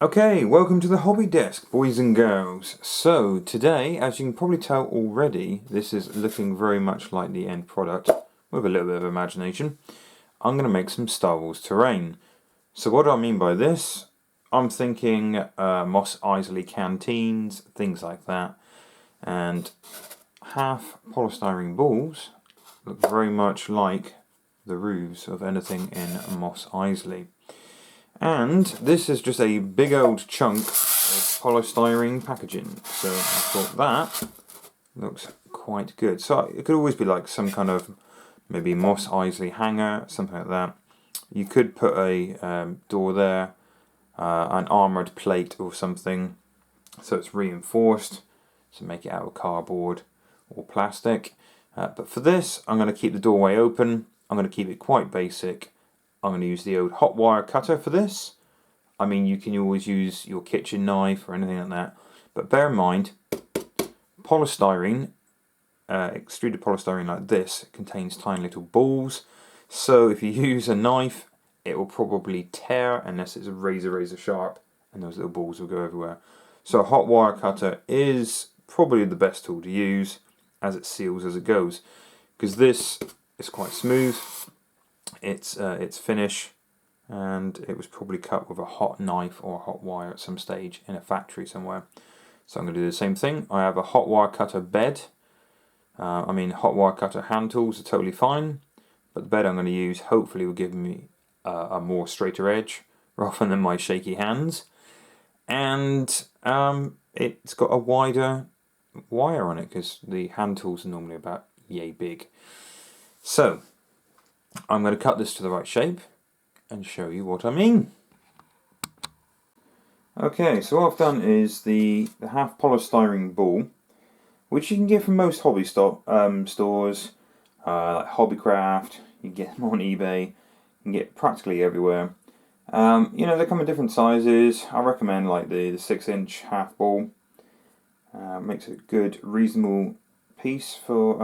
Okay, welcome to the hobby desk, boys and girls. So today, as you can probably tell already, this is looking very much like the end product with a little bit of imagination. I'm going to make some Star Wars terrain. So what do I mean by this? I'm thinking Mos Eisley canteens, things like that, and half polystyrene balls look very much like the roofs of anything in Mos Eisley. And this is just a big old chunk of polystyrene packaging. So I thought that looks quite good. So it could always be like some kind of maybe Mos Eisley hanger, something like that. You could put a door there, an armoured plate or something, so it's reinforced, to make it out of cardboard or plastic. But for this, I'm going to keep the doorway open. I'm going to keep it quite basic. I'm going to use the old hot wire cutter for this. I mean, you can always use your kitchen knife or anything like that. But bear in mind, polystyrene, extruded polystyrene like this, contains tiny little balls. So if you use a knife, it will probably tear unless it's razor sharp, and those little balls will go everywhere. So a hot wire cutter is probably the best tool to use, as it seals as it goes. Because this is quite smooth. Its finish, and it was probably cut with a hot knife or a hot wire at some stage in a factory somewhere. So I'm going to do the same thing. I have a hot wire cutter bed. Hot wire cutter hand tools are totally fine, but the bed I'm going to use hopefully will give me a more straighter edge rather than my shaky hands. And it's got a wider wire on it because the hand tools are normally about yay big. So I'm going to cut this to the right shape and show you what I mean. Okay, so what I've done is the half polystyrene ball, which you can get from most hobby stores, like Hobbycraft. You can get them on eBay. You can get practically everywhere. They come in different sizes. I recommend like the 6-inch half ball. Makes a good, reasonable piece for.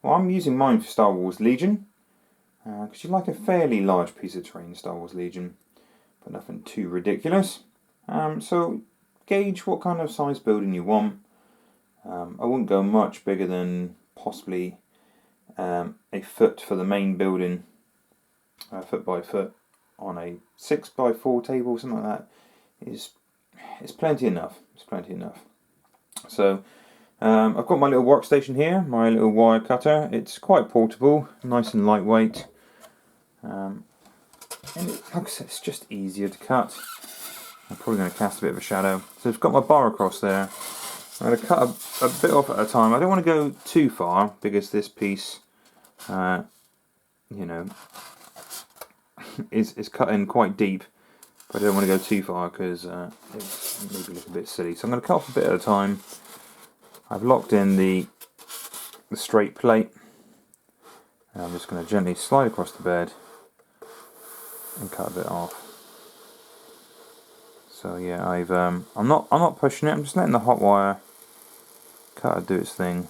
I'm using mine for Star Wars Legion. Because you like a fairly large piece of terrain in Star Wars Legion, but nothing too ridiculous. So gauge what kind of size building you want. I wouldn't go much bigger than possibly a foot for the main building, foot by foot on a 6x4 table, something like that. It's plenty enough. It's plenty enough. So I've got my little workstation here, my little wire cutter. It's quite portable, nice and lightweight. And it's just easier to cut. I'm probably going to cast a bit of a shadow. So I've got my bar across there. I'm going to cut a bit off at a time. I don't want to go too far because this piece, is cut in quite deep. But I don't want to go too far because it's maybe look a bit silly. So I'm going to cut off a bit at a time. I've locked in the straight plate. And I'm just going to gently slide across the bed and cut a bit off. So yeah, I'm not pushing it. I'm just letting the hot wire cutter do its thing.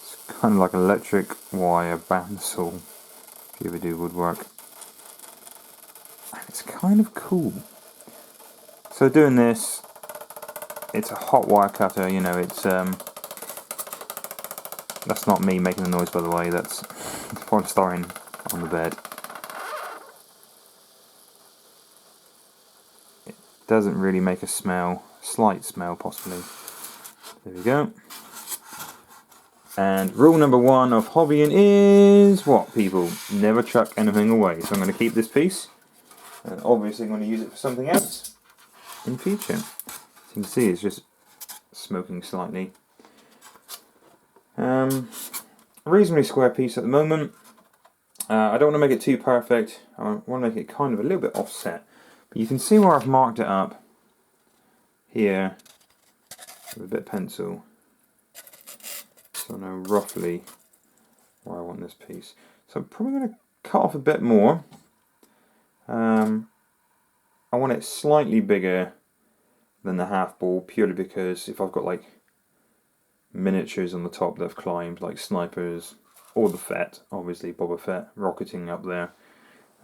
It's kind of like an electric wire bandsaw if you ever do woodwork. And it's kind of cool. So doing this, it's a hot wire cutter. It's that's not me making the noise, by the way. That's polystyrene on the bed. It doesn't really make a smell, slight smell possibly. There we go. And rule number 1 of hobbying is what, people? Never chuck anything away. So I'm going to keep this piece, and obviously I'm going to use it for something else in future. As you can see, it's just smoking slightly. Reasonably square piece at the moment. I don't want to make it too perfect. I want to make it kind of a little bit offset. But you can see where I've marked it up here with a bit of pencil. So I know roughly where I want this piece. So I'm probably going to cut off a bit more. I want it slightly bigger than the half ball, purely because if I've got like miniatures on the top that have climbed, like snipers, or the Fett, obviously Boba Fett rocketing up there.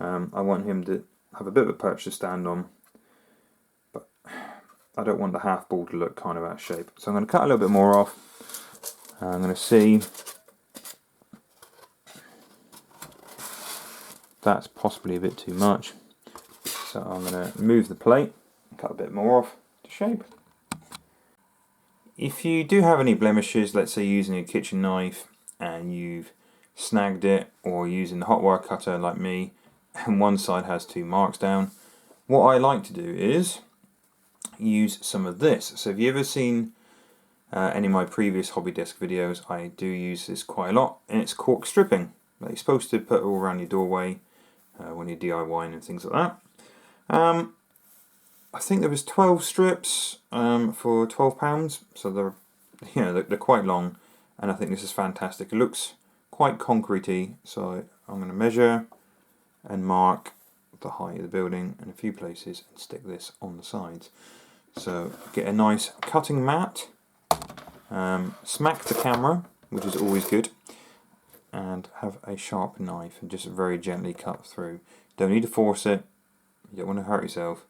I want him to have a bit of a perch to stand on, but I don't want the half ball to look kind of out of shape. So I'm going to cut a little bit more off. I'm going to see. That's possibly a bit too much. So I'm going to move the plate and cut a bit more off to shape. If you do have any blemishes, let's say using a kitchen knife and you've snagged it, or using the hot wire cutter like me, and one side has 2 marks down, what I like to do is use some of this. So have you ever seen any of my previous hobby desk videos? I do use this quite a lot, and it's cork stripping that you're supposed to put all around your doorway when you're DIYing and things like that. I think there was 12 strips for £12, so they're quite long, and I think this is fantastic. It looks quite concretey, so I'm going to measure and mark the height of the building in a few places and stick this on the sides. So get a nice cutting mat, smack the camera, which is always good, and have a sharp knife and just very gently cut through. Don't need to force it, you don't want to hurt yourself,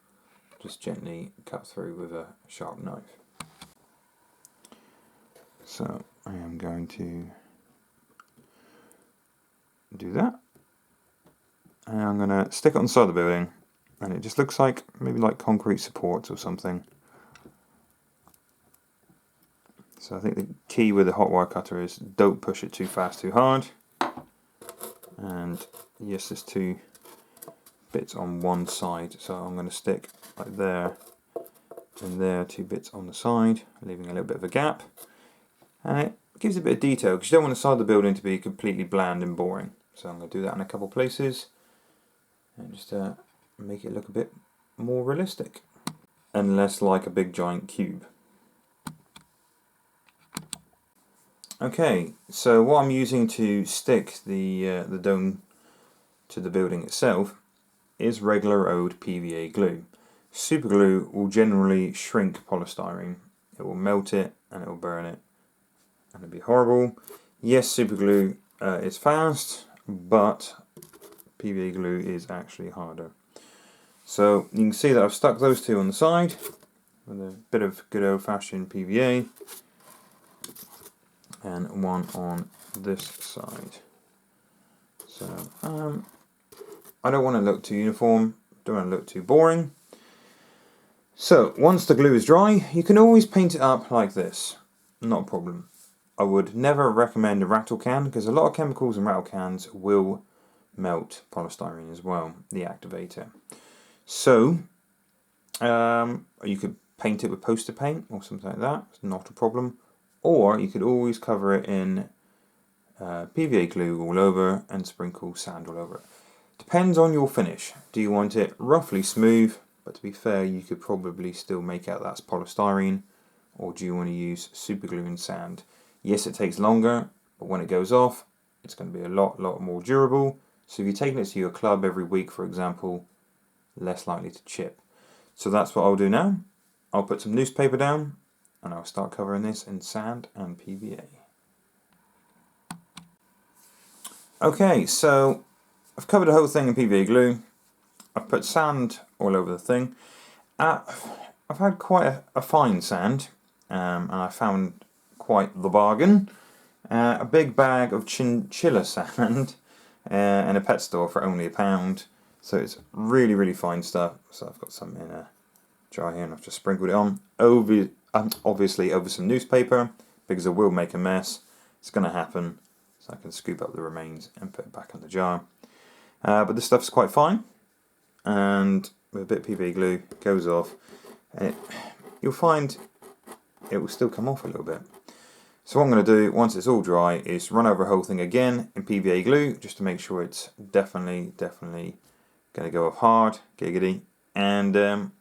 just gently cut through with a sharp knife. So I am going to do that, and I'm going to stick it on the side of the building, and it just looks like maybe like concrete supports or something. So I think the key with the hot wire cutter is don't push it too fast, too hard. And yes, there's 2 bits on one side, so I'm going to stick like there and there, 2 bits on the side, leaving a little bit of a gap. And it gives a bit of detail, because you don't want the side of the building to be completely bland and boring. So I'm going to do that in a couple of places and just make it look a bit more realistic and less like a big giant cube. Okay, so what I'm using to stick the dome to the building itself is regular old PVA glue. Super glue will generally shrink polystyrene. It will melt it and it will burn it, and it'll be horrible. Yes, super glue is fast, but PVA glue is actually harder. So you can see that I've stuck those 2 on the side with a bit of good old-fashioned PVA, and one on this side. So I don't want to look too uniform, don't want to look too boring. So once the glue is dry, you can always paint it up like this, not a problem. I would never recommend a rattle can, because a lot of chemicals in rattle cans will melt polystyrene as well, the activator. So you could paint it with poster paint or something like that, it's not a problem. Or you could always cover it in PVA glue all over and sprinkle sand all over it. Depends on your finish. Do you want it roughly smooth, but to be fair you could probably still make out that's polystyrene, or do you want to use super glue and sand? Yes, it takes longer, but when it goes off it's going to be a lot more durable. So if you're taking it to your club every week, for example, less likely to chip. So that's what I'll do now. I'll put some newspaper down and I'll start covering this in sand and PVA. Okay, so I've covered the whole thing in PVA glue. I've put sand all over the thing. I've had quite a fine sand, and I found quite the bargain. A big bag of chinchilla sand in a pet store for only £1. So it's really fine stuff. So I've got some in a jar here and I've just sprinkled it on. Obviously over some newspaper, because it will make a mess. It's going to happen. So I can scoop up the remains and put it back in the jar. But this stuff's quite fine. And with a bit of PVA glue, it goes off. And you'll find it will still come off a little bit. So what I'm going to do, once it's all dry, is run over the whole thing again in PVA glue, just to make sure it's definitely going to go off hard, giggity, and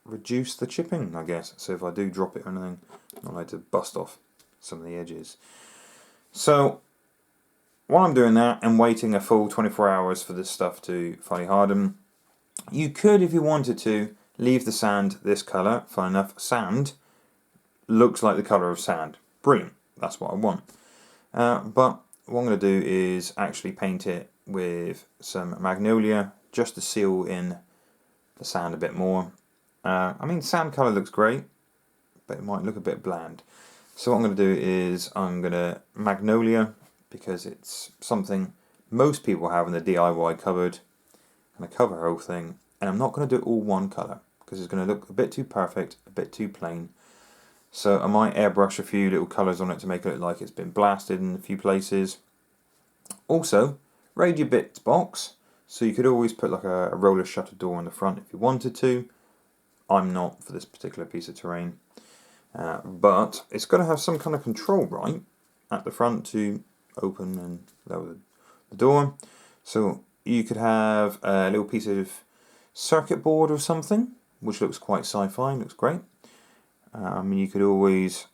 reduce the chipping, I guess. So if I do drop it or anything, I'm not allowed to bust off some of the edges. So while I'm doing that and waiting a full 24 hours for this stuff to fully harden, you could, if you wanted to, leave the sand this colour. Fine enough, sand looks like the colour of sand. Brilliant. that's what I want. But what I'm going to do is actually paint it with some magnolia just to seal in the sand a bit more. I mean, sand colour looks great, but it might look a bit bland. So what I'm going to do is I'm going to magnolia, because it's something most people have in the DIY cupboard. I'm going to cover the whole thing, and I'm not going to do it all one colour because it's going to look a bit too perfect, a bit too plain. So I might airbrush a few little colours on it to make it look like it's been blasted in a few places. Also, raid your bits box, so you could always put like a roller shutter door on the front if you wanted to. I'm not for this particular piece of terrain. But it's got to have some kind of control right at the front to open and lower the door. So you could have a little piece of circuit board or something, which looks quite sci-fi, looks great. You could always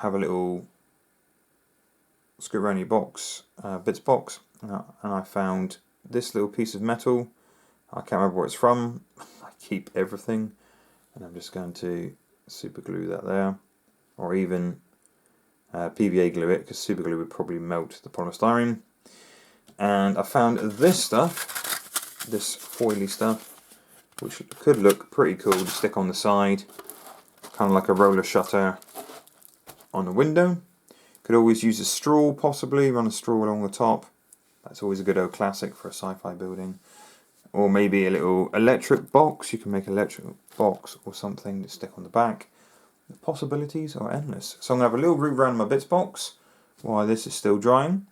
have a little screw around your box, bits box, and I found this little piece of metal. I can't remember where it's from. I keep everything, and I'm just going to super glue that there, or even PVA glue it, because super glue would probably melt the polystyrene. And I found this stuff, this foily stuff, which could look pretty cool to stick on the side, kind of like a roller shutter on the window. Could always use a straw, possibly run a straw along the top. That's always a good old classic for a sci-fi building. Or maybe a little electric box. You can make an electric box or something to stick on the back. The possibilities are endless. So I'm going to have a little route around my bits box while this is still drying.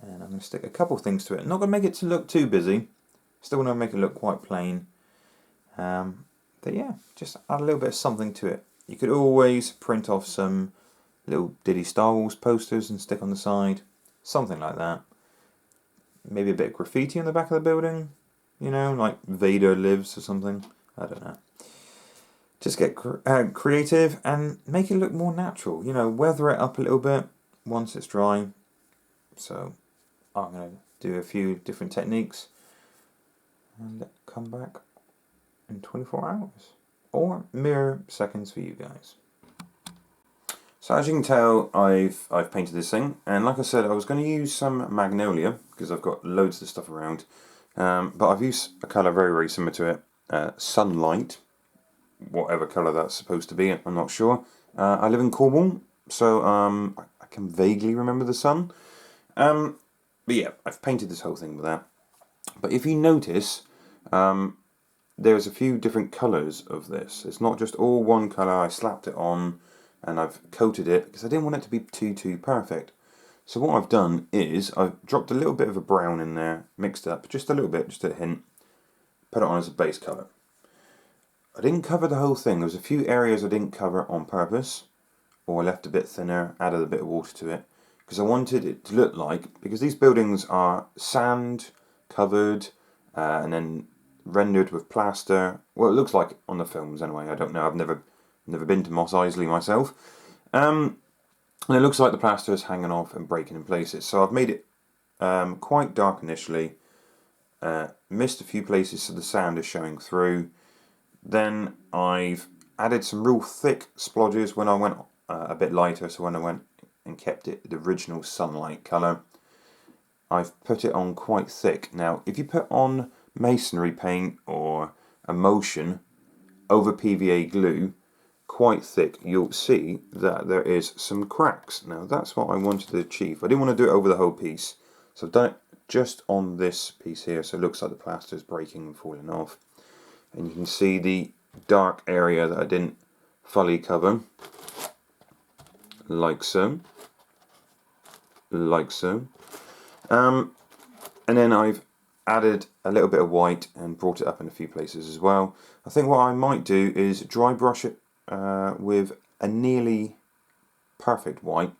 And I'm going to stick a couple things to it. I'm not going to make it to look too busy. Still want to make it look quite plain. But yeah, just add a little bit of something to it. You could always print off some little Diddy Star Wars posters and stick on the side. Something like that. Maybe a bit of graffiti on the back of the building. You know, like Vader lives or something. I don't know. Just get creative and make it look more natural. You know, weather it up a little bit once it's dry. So I'm going to do a few different techniques and come back in 24 hours. Or mere seconds for you guys. So as you can tell, I've painted this thing, and like I said, I was going to use some magnolia because I've got loads of stuff around, but I've used a colour very, very similar to it, sunlight, whatever colour that's supposed to be, I'm not sure. I live in Cornwall, so I can vaguely remember the sun, but yeah, I've painted this whole thing with that. But if you notice, there's a few different colours of this. It's not just all one colour. I slapped it on and I've coated it because I didn't want it to be too perfect. So what I've done is I've dropped a little bit of a brown in there, mixed up just a little bit, just a hint, put it on as a base colour. I didn't cover the whole thing. There was a few areas I didn't cover on purpose, or I left a bit thinner, added a bit of water to it, because I wanted it to look like, because these buildings are sand covered and then rendered with plaster. Well, it looks like on the films anyway. I don't know. I've never been to Mos Eisley myself. And it looks like the plaster is hanging off and breaking in places. So I've made it quite dark initially. Missed a few places so the sand is showing through. Then I've added some real thick splodges when I went a bit lighter. So when I went and kept it the original sunlight colour, I've put it on quite thick. Now, if you put on masonry paint or emulsion over PVA glue quite thick, you'll see that there is some cracks. Now that's what I wanted to achieve. I didn't want to do it over the whole piece, so I've done it just on this piece here, so it looks like the plaster is breaking and falling off. And you can see the dark area that I didn't fully cover, like so. And then I've added a little bit of white and brought it up in a few places as well. I think what I might do is dry brush it with a nearly perfect white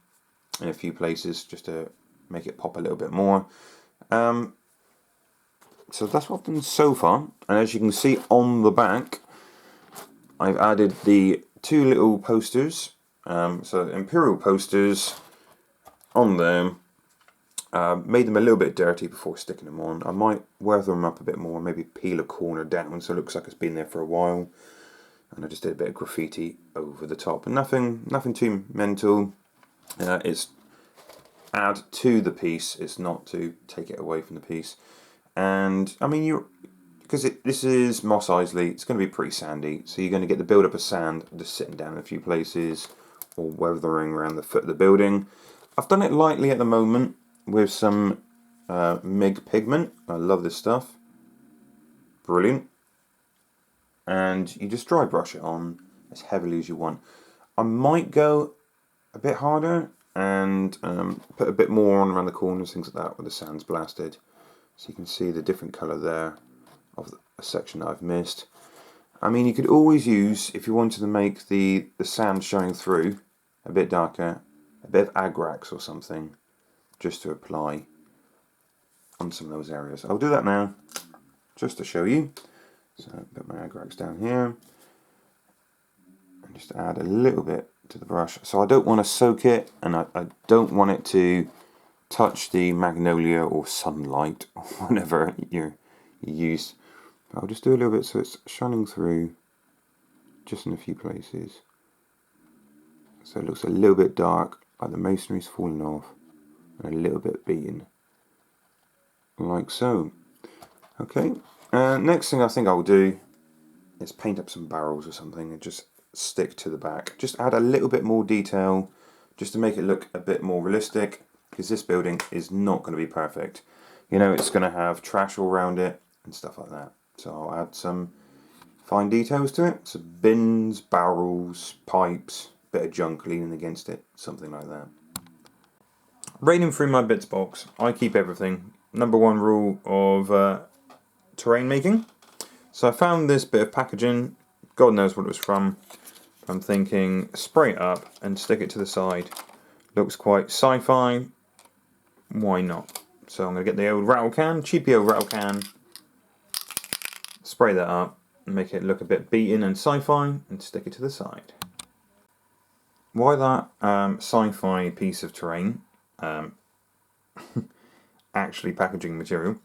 in a few places just to make it pop a little bit more. So that's what I've done so far, and as you can see on the back, I've added the two little posters, so Imperial posters on there. Made them a little bit dirty before sticking them on. I might weather them up a bit more, maybe peel a corner down so it looks like it's been there for a while. And I just did a bit of graffiti over the top, and nothing too mental. It's add to the piece, it's not to take it away from the piece. And I mean, because this is Mos Eisley, it's going to be pretty sandy, so you're going to get the build-up of sand just sitting down in a few places, or weathering around the foot of the building. I've done it lightly at the moment with some MIG pigment. I love this stuff. Brilliant. And you just dry brush it on as heavily as you want. I might go a bit harder and put a bit more on around the corners, things like that, where the sand's blasted. So you can see the different colour there of a section that I've missed. I mean, you could always use, if you wanted to make the sand showing through a bit darker, a bit of Agrax or something, just to apply on some of those areas. I'll do that now, just to show you. So put my Agrax down here, and just add a little bit to the brush. So I don't want to soak it, and I don't want it to touch the magnolia or sunlight or whatever you use. But I'll just do a little bit so it's shining through just in a few places. So it looks a little bit dark, like the masonry's falling off, and a little bit beaten, like so. Okay, next thing I think I'll do is paint up some barrels or something and just stick to the back. Just add a little bit more detail just to make it look a bit more realistic, because this building is not going to be perfect. You know, it's going to have trash all around it and stuff like that. So I'll add some fine details to it. So bins, barrels, pipes, bit of junk leaning against it, something like that. Raiding through my bits box, I keep everything. Number one rule of terrain making. So I found this bit of packaging, God knows what it was from. I'm thinking spray it up and stick it to the side. Looks quite sci-fi, why not? So I'm going to get the old rattle can, cheapy old rattle can, spray that up, and make it look a bit beaten and sci-fi, and stick it to the side. Why that sci-fi piece of terrain, actually packaging material,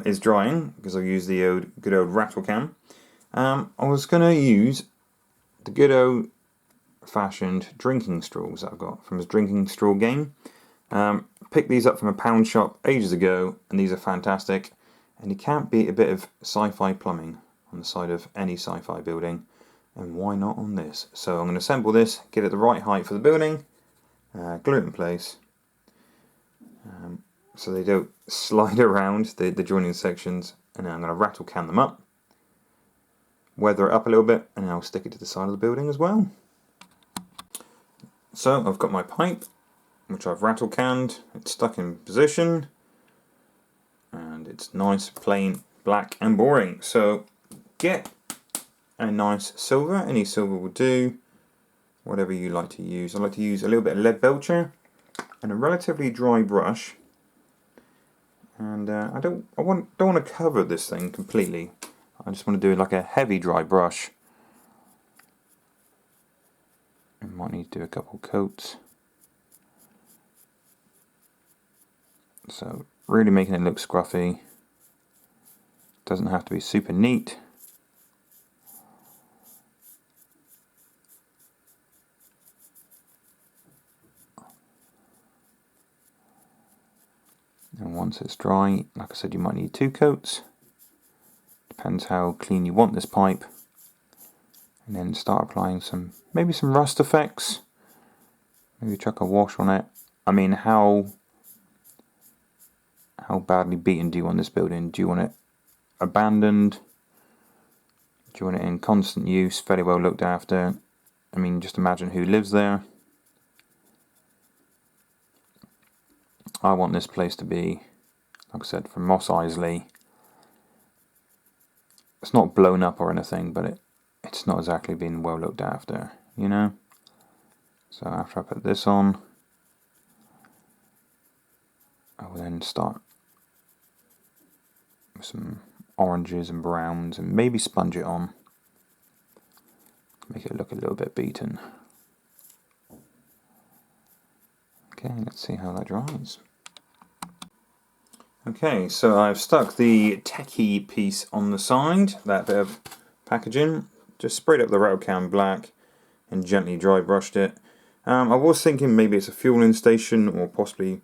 is drying, because I used the good old rattle can. I was going to use the good old fashioned drinking straws that I've got from his drinking straw game. Picked these up from a pound shop ages ago, and these are fantastic. And you can't beat a bit of sci-fi plumbing on the side of any sci-fi building, and why not on this? So I'm going to assemble this, get it the right height for the building, glue it in place, so they don't slide around the joining sections, and then I'm going to rattle can them up, weather it up a little bit, and I'll stick it to the side of the building as well. So I've got my pipe, which I've rattle canned, it's stuck in position, and it's nice, plain, black and boring. So get a nice silver, any silver will do, whatever you like to use. I like to use a little bit of lead belcher and a relatively dry brush, and I don't want to cover this thing completely. I just want to do like a heavy dry brush. I might need to do a couple coats. So really making it look scruffy. Doesn't have to be super neat. And once it's dry, like I said, you might need 2 coats. Depends how clean you want this pipe. And then start applying maybe some rust effects. Maybe chuck a wash on it. I mean, how badly beaten do you want this building? Do you want it abandoned? Do you want it in constant use, very well looked after? I mean, just imagine who lives there. I want this place to be, like I said, from Mos Eisley. It's not blown up or anything, but it's not exactly been well looked after, you know? So after I put this on, I will then start with some oranges and browns and maybe sponge it on. Make it look a little bit beaten. Okay, let's see how that dries. Okay, so I've stuck the techie piece on the side, that bit of packaging, just sprayed up the rattle can black and gently dry brushed it. I was thinking maybe it's a fueling station or possibly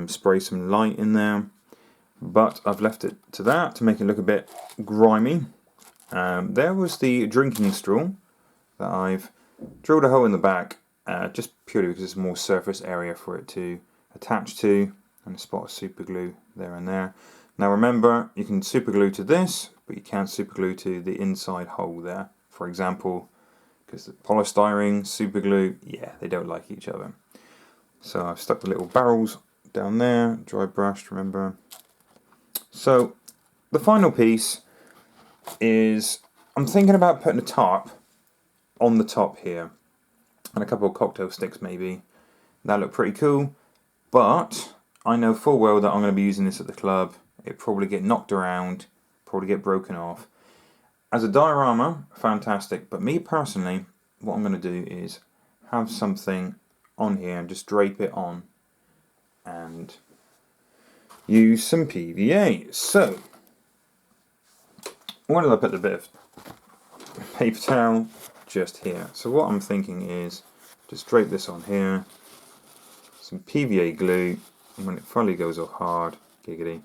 spray some light in there, but I've left it to that to make it look a bit grimy. There was the drinking straw that I've drilled a hole in the back just purely because it's more surface area for it to attach to, and a spot of super glue there and there. Now remember, you can super glue to this, but you can't super glue to the inside hole there, for example, because the polystyrene, super glue, yeah, they don't like each other. So I've stuck the little barrels down there, dry brushed, remember. So the final piece is, I'm thinking about putting a tarp on the top here, and a couple of cocktail sticks maybe. That look pretty cool, but I know full well that I'm going to be using this at the club. It'll probably get knocked around, probably get broken off. As a diorama, fantastic, but me personally, what I'm going to do is have something on here and just drape it on and use some PVA. So, where did I put the bit of paper towel? Just here. So what I'm thinking is just drape this on here, some PVA glue, and when it finally goes off hard, giggity,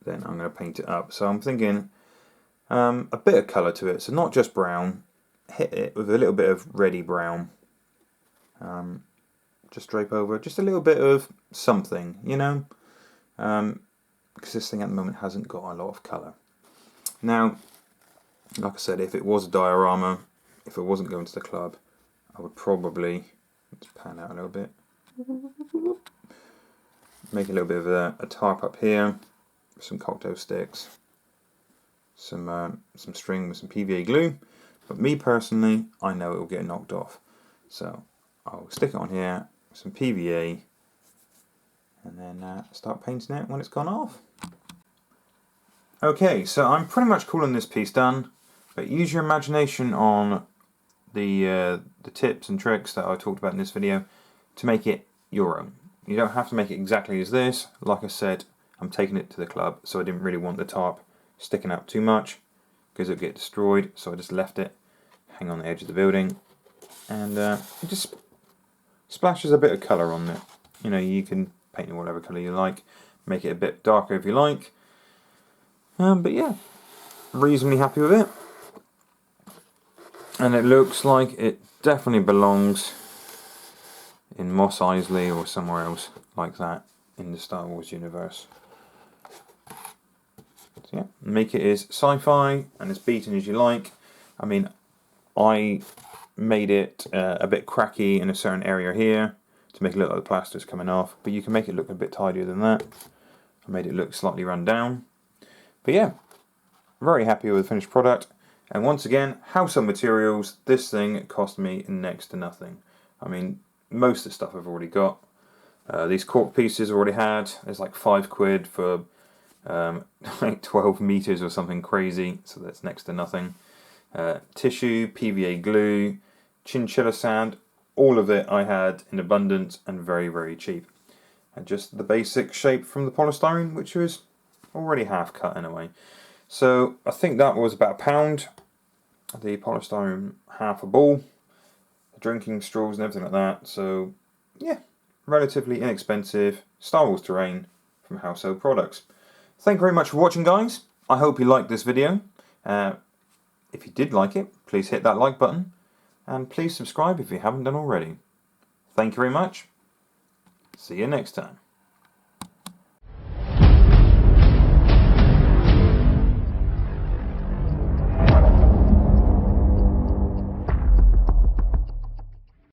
then I'm going to paint it up. So I'm thinking a bit of colour to it, so not just brown, hit it with a little bit of reddy brown, just drape over, just a little bit of something, you know, because this thing at the moment hasn't got a lot of colour. Now, like I said, if it was a diorama, if it wasn't going to the club, I would probably, let's pan out a little bit, make a little bit of a tarp up here, some cocktail sticks, some string with some PVA glue, but me personally, I know it will get knocked off. So I'll stick it on here, some PVA, and then start painting it when it's gone off. Okay, so I'm pretty much calling this piece done, but use your imagination on the tips and tricks that I talked about in this video to make it your own. You don't have to make it exactly as this. Like I said, I'm taking it to the club, so I didn't really want the tarp sticking out too much because it would get destroyed, so I just left it hang on the edge of the building, and it just splashes a bit of colour on it. You know, you can paint it whatever colour you like, make it a bit darker if you like, but yeah, reasonably happy with it. And it looks like it definitely belongs in Mos Eisley or somewhere else like that in the Star Wars universe. So yeah, make it as sci-fi and as beaten as you like. I mean, I made it a bit cracky in a certain area here to make it look like the plaster's coming off, but you can make it look a bit tidier than that. I made it look slightly run down. But yeah, very happy with the finished product. And once again, household materials, this thing cost me next to nothing. I mean, most of the stuff I've already got. These cork pieces I already had. There's like £5 for like 12 meters or something crazy, so that's next to nothing. Tissue, PVA glue, chinchilla sand, all of it I had in abundance and very, very cheap. And just the basic shape from the polystyrene, which was already half cut anyway. So I think that was about £1. The polystyrene half a ball, the drinking straws and everything like that. So yeah, relatively inexpensive Star Wars terrain from Household Products. Thank you very much for watching, guys. I hope you liked this video. If you did like it, please hit that like button, and please subscribe if you haven't done already. Thank you very much. See you next time.